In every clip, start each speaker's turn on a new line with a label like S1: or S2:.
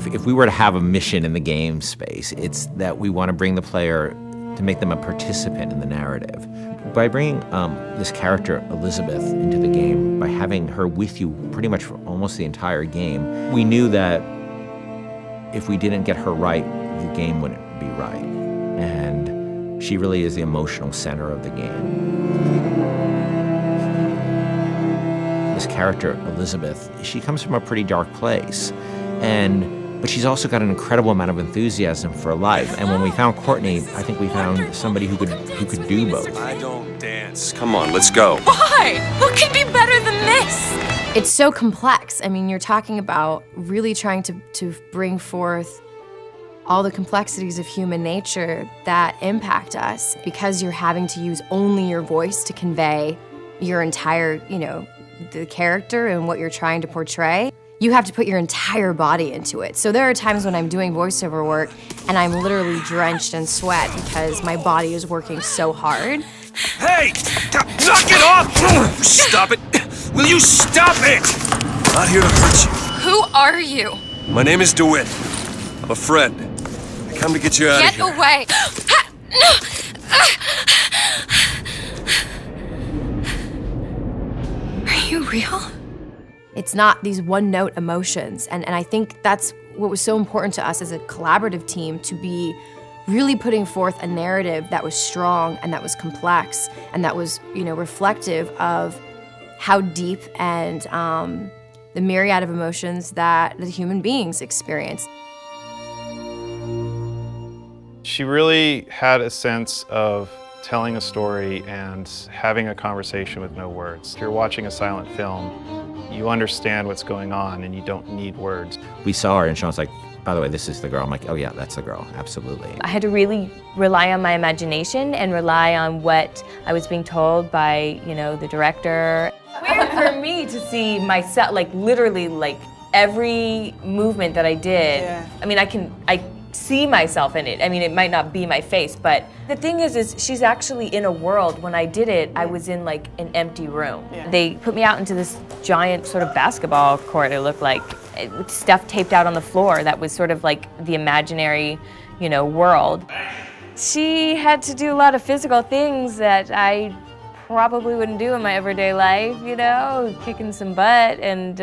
S1: If we were to have a mission in the game space, it's that we want to bring the player to make them a participant in the narrative. By bringing this character, Elizabeth, into the game, by having her with you pretty much for almost the entire game, we knew that if we didn't get her right, the game wouldn't be right. And she really is the emotional center of the game. This character, Elizabeth, she comes from a pretty dark place, but she's also got an incredible amount of enthusiasm for life. And when we found Courtney, I think we found somebody who could do both.
S2: I don't dance. Come on, let's go.
S3: Why? What could be better than this?
S4: It's so complex. I mean, you're talking about really trying to bring forth all the complexities of human nature that impact us because you're having to use only your voice to convey your entire, the character and what you're trying to portray. You have to put your entire body into it. So there are times when I'm doing voiceover work and I'm literally drenched in sweat because my body is working so hard.
S2: Hey! Knock it off! Stop it! Will you stop it? I'm not here to hurt you.
S3: Who are you?
S2: My name is DeWitt. I'm a friend. I come to get you out of here.
S3: Get away! Are you real?
S4: It's not these one-note emotions, and I think that's what was so important to us as a collaborative team, to be really putting forth a narrative that was strong and that was complex and that was, reflective of how deep and the myriad of emotions that the human beings experience.
S5: She really had a sense of telling a story and having a conversation with no words. If you're watching a silent film, you understand what's going on and you don't need words.
S1: We saw her and Sean's like, by the way, this is the girl. I'm like, oh yeah, that's the girl, absolutely.
S6: I had to really rely on my imagination and rely on what I was being told by, the director. Weird for me to see myself, literally, every movement that I did. Yeah. I mean, I see myself in it. I mean, it might not be my face, but the thing is she's actually in a world. When I did it, I was in an empty room. Yeah. They put me out into this giant sort of basketball court, it looked like, with stuff taped out on the floor that was sort of like the imaginary, world. She had to do a lot of physical things that I probably wouldn't do in my everyday life, kicking some butt and,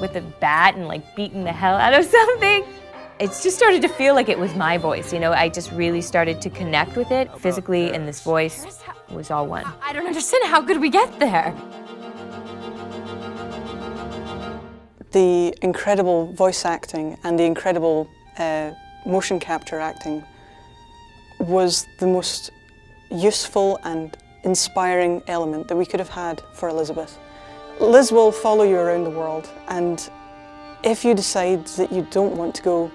S6: with a bat and beating the hell out of something. It just started to feel like it was my voice, I just really started to connect with it physically, and this voice was all one.
S4: I don't understand, how could we get there?
S7: The incredible voice acting and the incredible motion capture acting was the most useful and inspiring element that we could have had for Elizabeth. Liz will follow you around the world, and if you decide that you don't want to go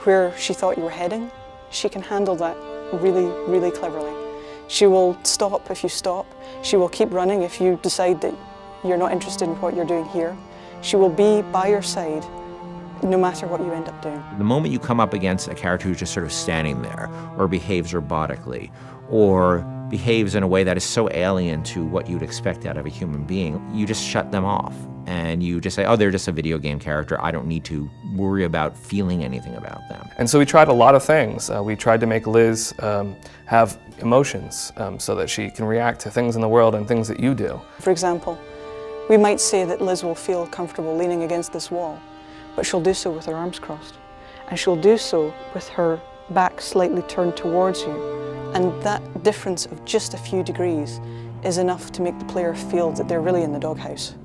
S7: where she thought you were heading, she can handle that really, really cleverly. She will stop if you stop. She will keep running if you decide that you're not interested in what you're doing here. She will be by your side no matter what you end up doing.
S1: The moment you come up against a character who's just sort of standing there, or behaves robotically, or behaves in a way that is so alien to what you'd expect out of a human being, you just shut them off. And you just say, oh, they're just a video game character. I don't need to worry about feeling anything about them.
S5: And so we tried a lot of things. We tried to make Liz have emotions so that she can react to things in the world and things that you do.
S7: For example, we might say that Liz will feel comfortable leaning against this wall, but she'll do so with her arms crossed. And she'll do so with her back slightly turned towards you. And that difference of just a few degrees is enough to make the player feel that they're really in the doghouse.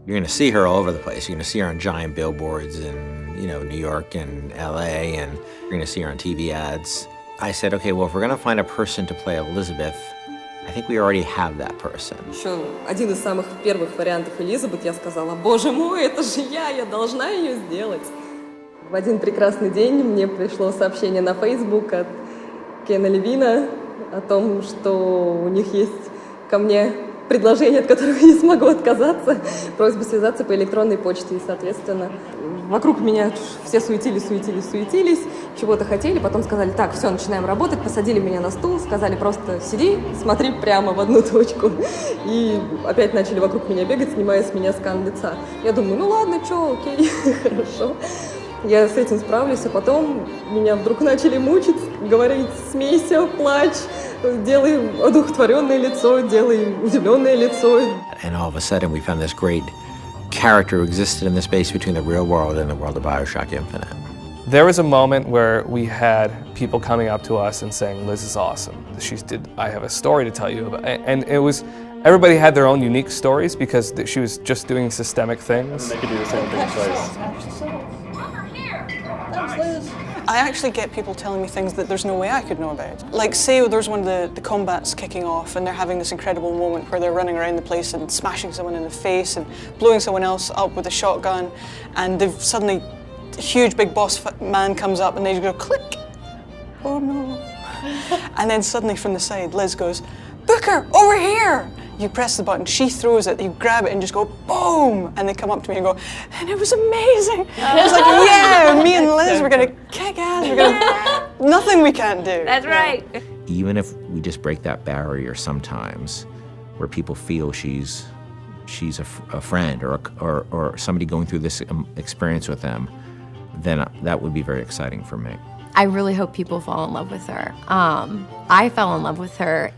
S1: You're going to see her all over the place. You're going to see her on giant billboards in, New York and LA, and you're going to see her on TV ads. I said, okay, well, if we're going to find a person to play Elizabeth, I think we already have that person.
S8: Еще один из самых первых вариантов Элизабет, я сказала, боже мой, это же я должна ее сделать. В один прекрасный день мне пришло сообщение на Facebook от Кена Левина о том, что у них есть ко мне предложение, от которого я не смогу отказаться. Просьба связаться по электронной почте. И, соответственно, вокруг меня все суетились, чего-то хотели. Потом сказали, так, все, начинаем работать. Посадили меня на стул, сказали, просто сиди, смотри прямо в одну точку. И опять начали вокруг меня бегать, снимая с меня скан лица. Я думаю, ну ладно, что, окей, хорошо. Я с этим справлюсь, а потом меня вдруг начали мучить, говорить, смейся, плачь, делай одухотворенное лицо, делай удивленное лицо.
S1: And all of a sudden we found this great character who existed in the space between the real world and the world of BioShock Infinite.
S9: There was a moment where we had people coming up to us and saying, Liz is awesome. I have a story to tell you about. And it was, everybody had their own unique stories because she was just doing systemic things.
S5: They could do the same thing twice.
S7: I actually get people telling me things that there's no way I could know about. Like, say there's one of the combats kicking off and they're having this incredible moment where they're running around the place and smashing someone in the face and blowing someone else up with a shotgun, and they've suddenly, a huge big boss man comes up and they just go click. Oh no. And then suddenly from the side, Liz goes, Booker, over here! You press the button, she throws it, you grab it and just go boom! And they come up to me and go, and it was amazing! I was like, yeah, me and Liz, we're gonna kick ass, we're gonna, nothing we can't do.
S6: That's right.
S1: Even if we just break that barrier sometimes, where people feel she's a friend or somebody going through this experience with them, then that would be very exciting for me.
S4: I really hope people fall in love with her. I fell in love with her.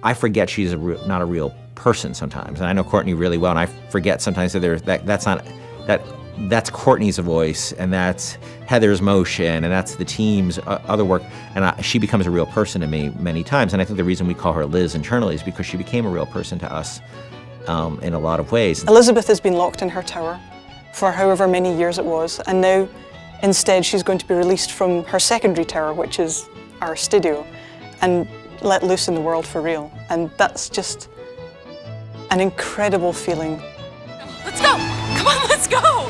S1: I forget she's not a real person sometimes, and I know Courtney really well, and I forget sometimes that that's Courtney's voice, and that's Heather's motion, and that's the team's other work, and she becomes a real person to me many times. And I think the reason we call her Liz internally is because she became a real person to us in a lot of ways.
S7: Elizabeth has been locked in her tower for however many years it was, and now instead she's going to be released from her secondary tower, which is our studio, and let loose in the world for real. And that's just an incredible feeling.
S3: Let's go! Come on, let's go!